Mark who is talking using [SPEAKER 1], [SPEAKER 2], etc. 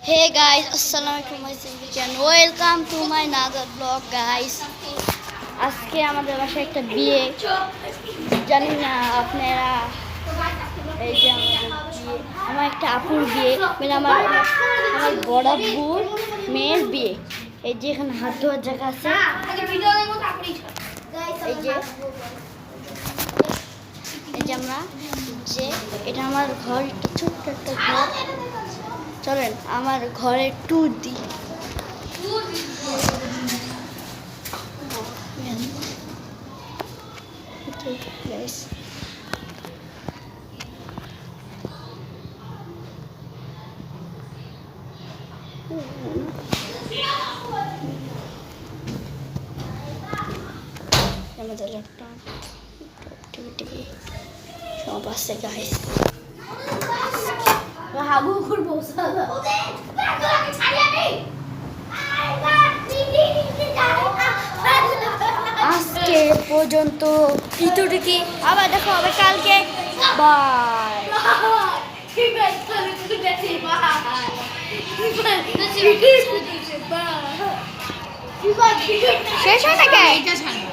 [SPEAKER 1] Hey guys, assalamualaikum and welcome to my another vlog guys. আজকে আমাদের বাসায় একটা বিয়ে, জানি না আপনারা, এই যে আমাদের বিয়ে, আমার একটা আপুর বিয়ে, মানে আমার বড় আব্বুর মেয়ের বিয়ে। এই যে এখানে হাত ধোয়ার জায়গা আছে, এই যে আমরা যে এটা আমার ঘর, একটা ছোট্ট একটা ঘর। চলেন আমার ঘরে ট্যুর দিই। আমাদের ল্যাপটপ টিভি সব আছে গাইস। হাগু করবো আজকে পর্যন্ত ভিডিওটি, আবার দেখো আবার কালকে। বাই। শেষ হয় নাকি?